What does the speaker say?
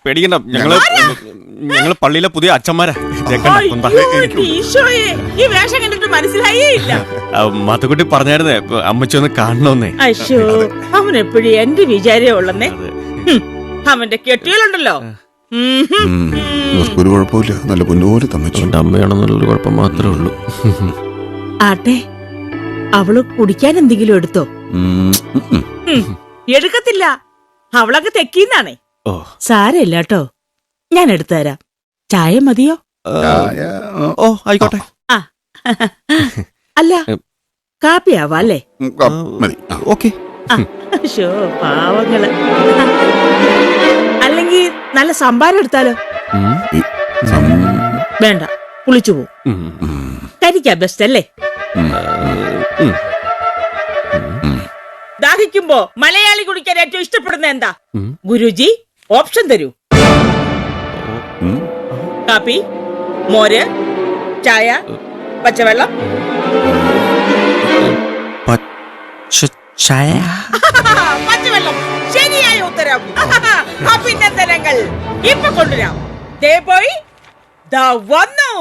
പേടിക്കണ്ട, ഞങ്ങള് പള്ളിയിലെ പുതിയ അച്ഛന്മാരാ. മധുക്കുട്ടി പറഞ്ഞായിരുന്നേ അമ്മച്ചി ഒന്ന് കാണണമെന്നേ. അവൻ എപ്പോഴും എന്റെ വിചാരേ ഉള്ളന്നേ. അവന്റെ കെട്ടിയലുണ്ടല്ലോ, ഒരു കുഴപ്പമില്ല, നല്ല പൊന്നുപോലെ തമ്മച്ചുണ്ട്. അമ്മയാണെന്നുള്ളൊരു കുഴപ്പം മാത്രമേ ഉള്ളൂ. ആട്ടെ, അവള് കുടിക്കാൻ എന്തെങ്കിലും എടുത്തോ? എടുക്കത്തില്ല, അവളൊക്കെ തെക്കീന്നാണേ. സാരമില്ല കേട്ടോ, ഞാൻ എടുത്തു തരാം. ചായ മതിയോ? ഓ ആയിക്കോട്ടെ. അല്ല, കാപ്പിയാവാ അല്ലേ? ഓക്കെ. പാവങ്ങള്. അല്ലെങ്കിൽ നല്ല സംഭാരം എടുത്താലോ? വേണ്ട, കുളിച്ചു പോവും. കരിക്കാ ബെസ്റ്റ് അല്ലേ? ദാഹിക്കുമ്പോ മലയാളി കുടിക്കാൻ ഏറ്റവും ഇഷ്ടപ്പെടുന്ന എന്താ? ഗുരുജി ഓപ്ഷൻ തരൂ. കാപ്പി, മോര്, ചായ, പച്ചവെള്ളം? പച്ചവെള്ളം ശരിയായ ഉത്തരം. അഭിനന്ദനങ്ങൾ. ഇപ്പൊ കൊണ്ടുവരാം. ദേ പോയി ദാ വന്നു.